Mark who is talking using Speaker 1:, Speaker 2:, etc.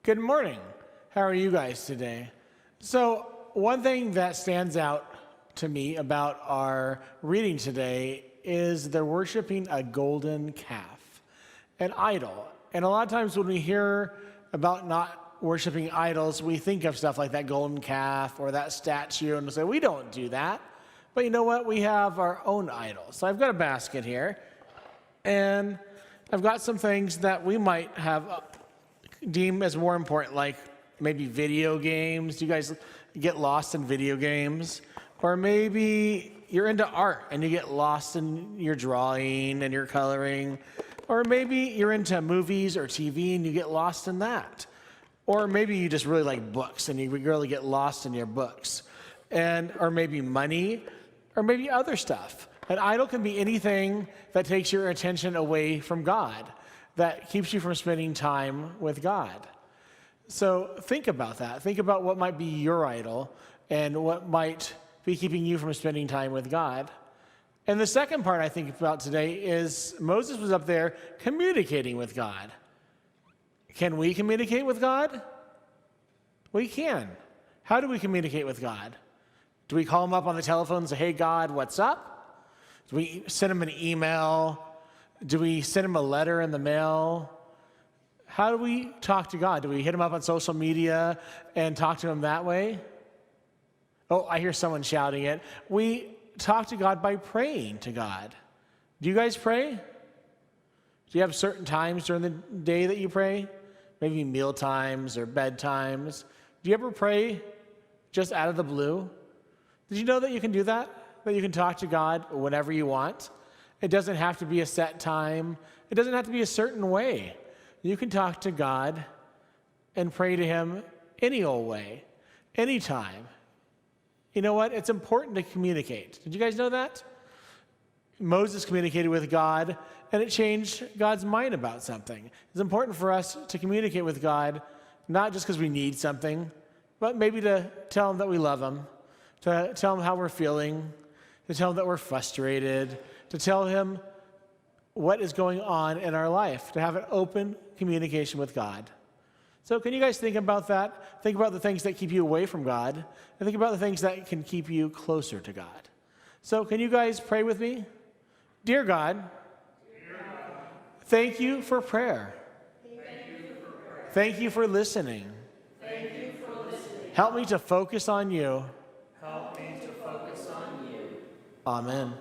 Speaker 1: Good morning. How are you guys today? So, one thing that stands out to me about our reading today is they're worshiping a golden calf, an idol. And a lot of times when we hear about not worshiping idols, we think of stuff like that golden calf or that statue and we say, we don't do that. But you know what? We have our own idols. So I've got a basket here, and I've got some things that we might have deem as more important, like maybe video games. Do you guys get lost in video games? Or maybe you're into art and you get lost in your drawing and your coloring. Or maybe you're into movies or TV and you get lost in that. Or maybe you just really like books and you really get lost in your books. Or maybe money, or maybe other stuff. An idol can be anything that takes your attention away from God, that keeps you from spending time with God. So think about that. Think about what might be your idol and what might be keeping you from spending time with God. And the second part I think about today is Moses was up there communicating with God. Can we communicate with God? We can. How do we communicate with God? Do we call him up on the telephone and say, hey, God, what's up? Do we send him an email? Do we send him a letter in the mail? How do we talk to God? Do we hit him up on social media and talk to him that way? Oh, I hear someone shouting it. We talk to God by praying to God. Do you guys pray? Do you have certain times during the day that you pray? Maybe meal times or bedtimes. Do you ever pray just out of the blue? Did you know that you can do that? That you can talk to God whenever you want? It doesn't have to be a set time. It doesn't have to be a certain way. You can talk to God and pray to him any old way, anytime. You know what? It's important to communicate. Did you guys know that? Moses communicated with God, and it changed God's mind about something. It's important for us to communicate with God, not just because we need something, but maybe to tell him that we love him, to tell him how we're feeling, to tell him that we're frustrated, to tell him what is going on in our life, to have an open communication with God. So can you guys think about that? Think about the things that keep you away from God, and think about the things that can keep you closer to God. So can you guys pray with me? Dear God, thank you for prayer. Thank you for listening. Help me to focus on you.
Speaker 2: Help me to focus on you.
Speaker 1: Amen.